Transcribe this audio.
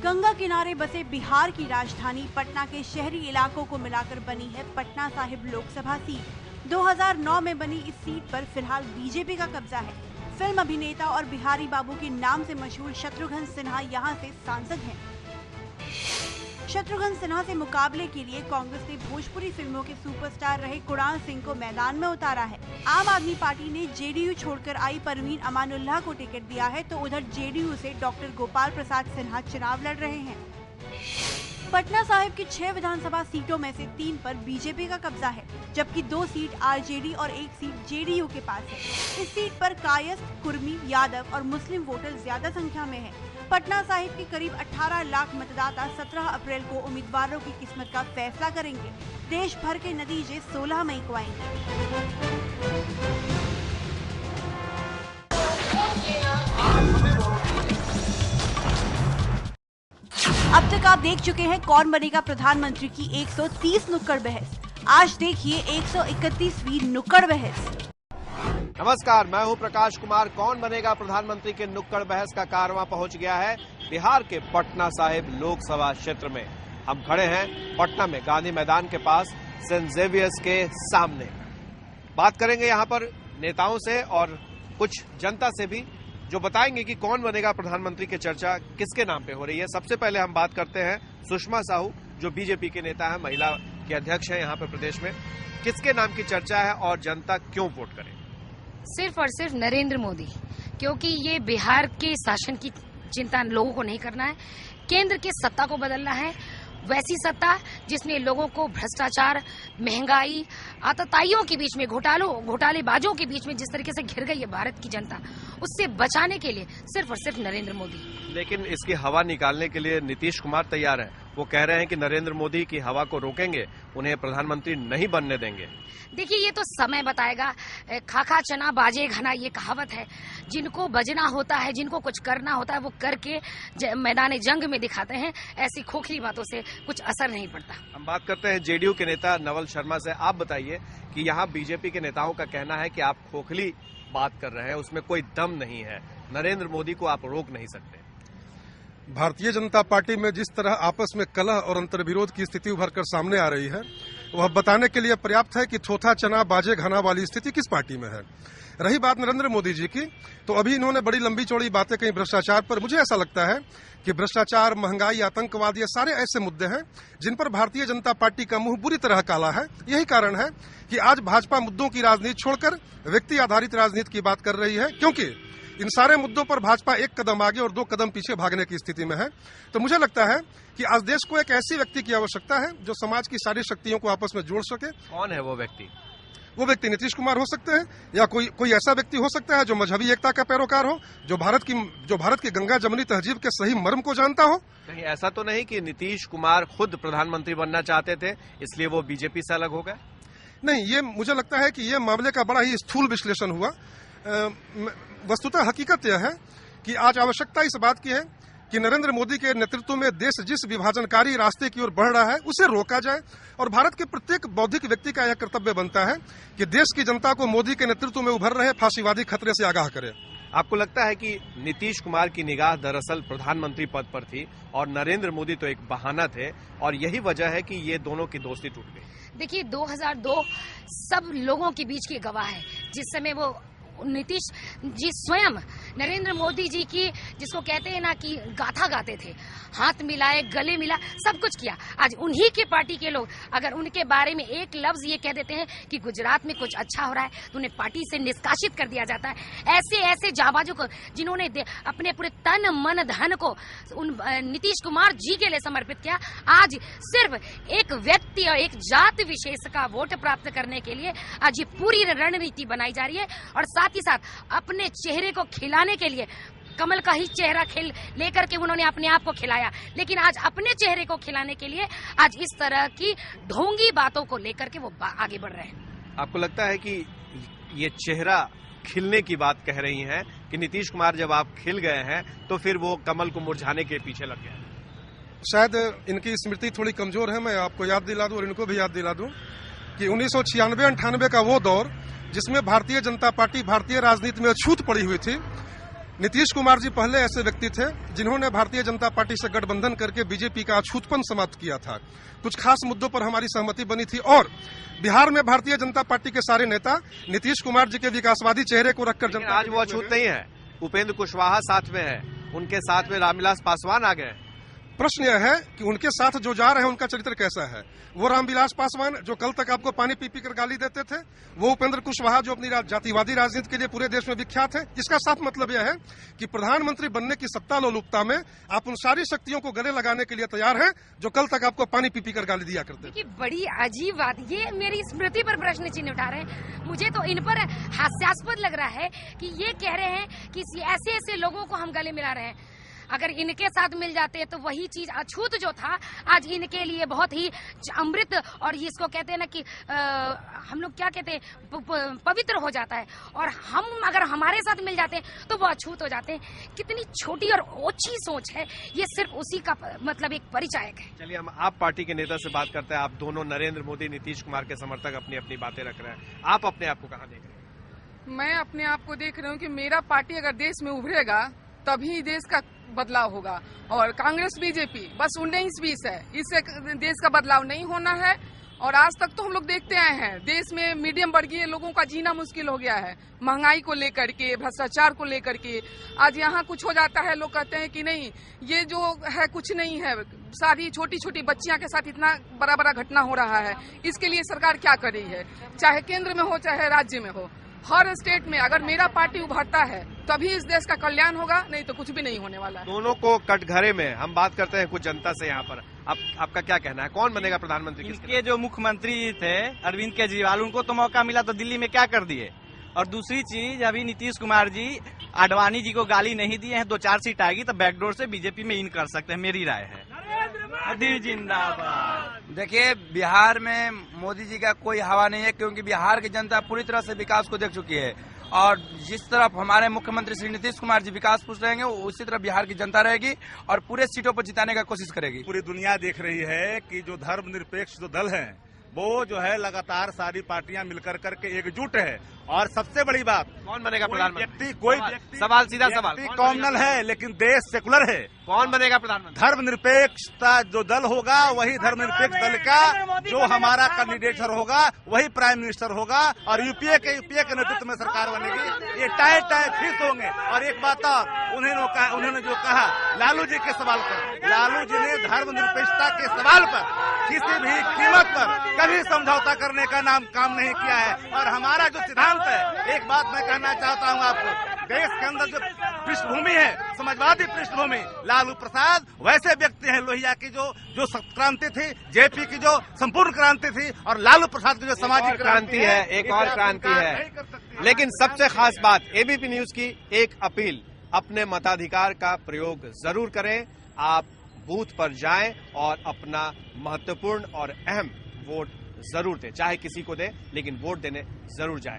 गंगा किनारे बसे बिहार की राजधानी पटना के शहरी इलाकों को मिलाकर बनी है पटना साहिब लोकसभा सीट। 2009 में बनी इस सीट पर फिलहाल बीजेपी का कब्जा है। फिल्म अभिनेता और बिहारी बाबू के नाम से मशहूर शत्रुघ्न सिन्हा यहां से सांसद हैं। शत्रुघ्न सिन्हा से मुकाबले के लिए कांग्रेस ने भोजपुरी फिल्मों के सुपरस्टार रहे कुणाल सिंह को मैदान में उतारा है। आम आदमी पार्टी ने जेडीयू छोड़कर आई परवीन अमानुल्लाह को टिकट दिया है, तो उधर जेडीयू से डॉक्टर गोपाल प्रसाद सिन्हा चुनाव लड़ रहे हैं। पटना साहिब की 6 विधानसभा सीटों में से 3 पर बीजेपी का कब्जा है, जबकि 2 सीट आरजेडी और 1 सीट जेडीयू के पास है। इस सीट पर कायस्थ, कुर्मी, यादव और मुस्लिम वोटर ज्यादा संख्या में है। पटना साहिब के करीब 18 लाख मतदाता 17 अप्रैल को उम्मीदवारों की किस्मत का फैसला करेंगे। देश भर के नतीजे 16 मई को आएंगे। अब तक आप देख चुके हैं कौन बनेगा प्रधानमंत्री की 130 नुक्कड़ बहस। आज देखिए 131वीं नुक्कड़ बहस। नमस्कार, मैं हूं प्रकाश कुमार। कौन बनेगा प्रधानमंत्री के नुक्कड़ बहस का कारवां पहुंच गया है बिहार के पटना साहिब लोकसभा क्षेत्र में। हम खड़े हैं पटना में गांधी मैदान के पास सेंट जेवियर्स के सामने। बात करेंगे यहां पर नेताओं से और कुछ जनता से भी, जो बताएंगे कि कौन बनेगा प्रधानमंत्री की चर्चा किसके नाम पे हो रही है। सबसे पहले हम बात करते हैं सुषमा साहू, जो बीजेपी के नेता है, महिला के अध्यक्ष है यहाँ पे प्रदेश में। किसके नाम की चर्चा है और जनता क्यों वोट करे? सिर्फ और सिर्फ नरेंद्र मोदी, क्योंकि ये बिहार के शासन की चिंता लोगों को नहीं करना है, केंद्र की सत्ता को बदलना है। वैसी सत्ता जिसमें लोगों को भ्रष्टाचार, महंगाई, आतताइयों के बीच में, घोटालेबाजों के बीच में जिस तरीके से घिर गई है भारत की जनता, उससे बचाने के लिए सिर्फ और सिर्फ नरेंद्र मोदी। लेकिन इसकी हवा निकालने के लिए नीतीश कुमार तैयार है। वो कह रहे हैं कि नरेंद्र मोदी की हवा को रोकेंगे, उन्हें प्रधानमंत्री नहीं बनने देंगे। देखिए, ये तो समय बताएगा। खाखा चना बाजे घना, ये कहावत है। जिनको बजना होता है, जिनको कुछ करना होता है, वो करके मैदान जंग में दिखाते हैं। ऐसी खोखली बातों से कुछ असर नहीं पड़ता। हम बात करते हैं जेडीयू के नेता नवल शर्मा से। आप बताइए कि यहाँ बीजेपी के नेताओं का कहना है कि आप खोखली बात कर रहे हैं, उसमें कोई दम नहीं है, नरेंद्र मोदी को आप रोक नहीं सकते। भारतीय जनता पार्टी में जिस तरह आपस में कलह और अंतर्विरोध की स्थिति उभर कर सामने आ रही है, वह बताने के लिए पर्याप्त है कि थोथा चना बाजे घना वाली स्थिति किस पार्टी में है। रही बात नरेंद्र मोदी जी की, तो अभी इन्होंने बड़ी लंबी चौड़ी बातें कही भ्रष्टाचार पर। मुझे ऐसा लगता है कि भ्रष्टाचार, महंगाई, आतंकवाद, ये सारे ऐसे मुद्दे हैं जिन पर भारतीय जनता पार्टी का मुंह बुरी तरह काला है। यही कारण है कि आज भाजपा मुद्दों की राजनीति छोड़कर व्यक्ति आधारित राजनीति की बात कर रही है, क्योंकि इन सारे मुद्दों पर भाजपा 1 कदम आगे और 2 कदम पीछे भागने की स्थिति में है। तो मुझे लगता है कि आज देश को एक ऐसी व्यक्ति की आवश्यकता है जो समाज की सारी शक्तियों को आपस में जोड़ सके। कौन है वो व्यक्ति? वो व्यक्ति नीतीश कुमार हो सकते हैं, या कोई ऐसा व्यक्ति हो सकता है जो मजहबी एकता का पैरोकार हो, जो भारत की गंगा जमुनी तहजीब के सही मर्म को जानता हो। कहीं ऐसा तो नहीं कि नीतीश कुमार खुद प्रधानमंत्री बनना चाहते थे, इसलिए वो बीजेपी से अलग हो गए? नहीं, ये मुझे लगता है कि ये मामले का बड़ा ही स्थूल विश्लेषण हुआ। वस्तुतः हकीकत यह है कि आज आवश्यकता इस बात की है कि नरेंद्र मोदी के नेतृत्व में देश जिस विभाजनकारी रास्ते की ओर बढ़ रहा है उसे रोका जाए, और भारत के प्रत्येक बौद्धिक व्यक्ति का यह कर्तव्य बनता है कि देश की जनता को मोदी के नेतृत्व में उभर रहे फांसीवादी खतरे से आगाह करे। आपको लगता है कि नीतीश कुमार की निगाह दरअसल प्रधानमंत्री पद पर थी और नरेंद्र मोदी तो एक बहाना थे, और यही वजह है कि ये दोनों की दोस्ती टूट गई? देखिए, 2002 सब लोगों के बीच की गवाह है, जिस समय वो नीतीश जी स्वयं नरेंद्र मोदी जी की, जिसको कहते हैं ना कि गाथा गाते थे, हाथ मिलाए, गले मिला, सब कुछ किया। आज उन्हीं के पार्टी के लोग अगर उनके बारे में एक लफ्ज ये कह देते हैं कि गुजरात में कुछ अच्छा हो रहा है, तो उन्हें पार्टी से निष्कासित कर दिया जाता है। ऐसे ऐसे जाबाजों को, जिन्होंने अपने पूरे तन मन धन को उन नीतीश कुमार जी के लिए समर्पित किया, आज सिर्फ एक व्यक्ति और एक जात विशेष का वोट प्राप्त करने के लिए आज ये पूरी रणनीति बनाई जा रही है। और साथ ही साथ अपने चेहरे को खिलाने के लिए कमल का ही चेहरा लेकर के उन्होंने अपने आप को खिलाया, लेकिन आज अपने चेहरे को खिलाने के लिए आज इस तरह की ढोंगी बातों को लेकर के वो आगे बढ़ रहे हैं। आपको लगता है कि ये चेहरा खिलने की बात कह रही हैं कि नीतीश कुमार जब आप खिल गए हैं तो फिर वो कमल को मुरझाने के पीछे लग गए? शायद इनकी स्मृति थोड़ी कमजोर है। मैं आपको याद दिला दूं और इनको भी याद दिला दूं कि 1996-98 का वो दौर जिसमें भारतीय जनता पार्टी भारतीय राजनीति में अछूत पड़ी हुई थी, नीतीश कुमार जी पहले ऐसे व्यक्ति थे जिन्होंने भारतीय जनता पार्टी से गठबंधन करके बीजेपी का अछूतपन समाप्त किया था। कुछ खास मुद्दों पर हमारी सहमति बनी थी और बिहार में भारतीय जनता पार्टी के सारे नेता नीतीश कुमार जी के विकासवादी चेहरे को रखकर जनता आज वो अछूत नहीं है। उपेंद्र कुशवाहा साथ में है, उनके साथ में रामविलास पासवान आ गए। प्रश्न यह है कि उनके साथ जो जा रहे हैं उनका चरित्र कैसा है। वो रामविलास पासवान जो कल तक आपको पानी पी पी कर गाली देते थे, वो उपेंद्र कुशवाहा जो अपनी जातिवादी राजनीति के लिए पूरे देश में विख्यात है। इसका साफ मतलब यह है कि प्रधानमंत्री बनने की सत्ता लोलुपता में आप उन सारी शक्तियों को गले लगाने के लिए तैयार हैं जो कल तक आपको पानी पी पी कर गाली दिया करते थे। बड़ी अजीब बात, ये मेरी स्मृति पर प्रश्न चिन्ह उठा रहे हैं। मुझे तो इन पर हास्यास्पद लग रहा है कि ये कह रहे हैं कि ऐसे ऐसे लोगों को हम गले मिला रहे हैं। अगर इनके साथ मिल जाते तो वही चीज अछूत जो था आज इनके लिए बहुत ही अमृत, और इसको कहते हैं ना कि हम लोग क्या कहते हैं, पवित्र हो जाता है। और हम अगर हमारे साथ मिल जाते हैं तो वो अछूत हो जाते हैं। कितनी छोटी और ओछी सोच है, ये सिर्फ उसी का मतलब एक परिचायक है। चलिए हम आप पार्टी के नेता से बात करते हैं। आप दोनों नरेंद्र मोदी नीतीश कुमार के समर्थक अपनी अपनी बातें रख रहे हैं, आप अपने आप को कहाँ देख रहे हैं? मैं अपने आप को देख रही हूँ कि मेरा पार्टी अगर देश में उभरेगा तभी देश का बदलाव होगा, और कांग्रेस बीजेपी बस 19-20 है, इससे देश का बदलाव नहीं होना है। और आज तक तो हम लोग देखते आए हैं देश में मीडियम वर्गीय लोगों का जीना मुश्किल हो गया है, महंगाई को लेकर के, भ्रष्टाचार को लेकर के। आज यहाँ कुछ हो जाता है, लोग कहते हैं कि नहीं ये जो है कुछ नहीं है, सारी छोटी छोटी बच्चियां के साथ इतना बड़ा बड़ा घटना हो रहा है। इसके लिए सरकार क्या कर रही है, चाहे केंद्र में हो चाहे राज्य में हो, हर स्टेट में अगर मेरा पार्टी उभरता है तभी इस देश का कल्याण होगा, नहीं तो कुछ भी नहीं होने वाला है। दोनों को कटघरे में हम बात करते हैं कुछ जनता से यहाँ पर। आपका क्या कहना है, कौन बनेगा प्रधानमंत्री? इनके जो मुख्यमंत्री थे अरविंद केजरीवाल, उनको तो मौका मिला तो दिल्ली में क्या कर दिए। और दूसरी चीज, अभी नीतीश कुमार जी आडवाणी जी को गाली नहीं दिए हैं, 2-4 सीट आएगी तो बैकडोर से बीजेपी में इन कर सकते हैं, मेरी राय है। मोदी जिंदाबाद। देखिए, बिहार में मोदी जी का कोई हवा नहीं है, क्योंकि बिहार की जनता पूरी तरह से विकास को देख चुकी है। और जिस तरफ हमारे मुख्यमंत्री श्री नीतीश कुमार जी विकास पुरुष रहेंगे, उसी तरफ बिहार की जनता रहेगी और पूरे सीटों पर जिताने का कोशिश करेगी। पूरी दुनिया देख रही है कि जो धर्मनिरपेक्ष जो दल है वो जो है लगातार सारी पार्टियां मिलकर करके एकजुट है। और सबसे बड़ी बात, कौन बनेगा प्रधानमंत्री? कोई व्यक्ति सवाल सीधा सवाल, कॉमनल है लेकिन देश सेकुलर है। कौन बनेगा प्रधानमंत्री? धर्मनिरपेक्षता जो दल होगा वही धर्मनिरपेक्ष दल का जो हमारा कैंडिडेटर होगा वही प्राइम मिनिस्टर होगा, और यूपीए के नेतृत्व में सरकार बनेगी। ये टाइट फिक्स होंगे। और एक बात और, उन्होंने जो कहा लालू जी के सवाल पर, लालू जी ने धर्मनिरपेक्षता के सवाल पर किसी भी कीमत पर कभी समझौता करने का काम नहीं किया है। और हमारा जो सिद्धांत है, एक बात मैं कहना चाहता हूँ आपको, देश के अंदर जो पृष्ठभूमि है समाजवादी पृष्ठभूमि, लालू प्रसाद वैसे व्यक्ति हैं लोहिया की जो क्रांति थी, जेपी की जो संपूर्ण क्रांति थी, और लालू प्रसाद की जो सामाजिक क्रांति है, एक और क्रांति है। लेकिन सबसे खास बात, एबीपी न्यूज की एक अपील, अपने मताधिकार का प्रयोग जरूर करें। आप बूथ पर जाएं और अपना महत्वपूर्ण और अहम वोट जरूर दें, चाहे किसी को दें, लेकिन वोट देने जरूर जाएं।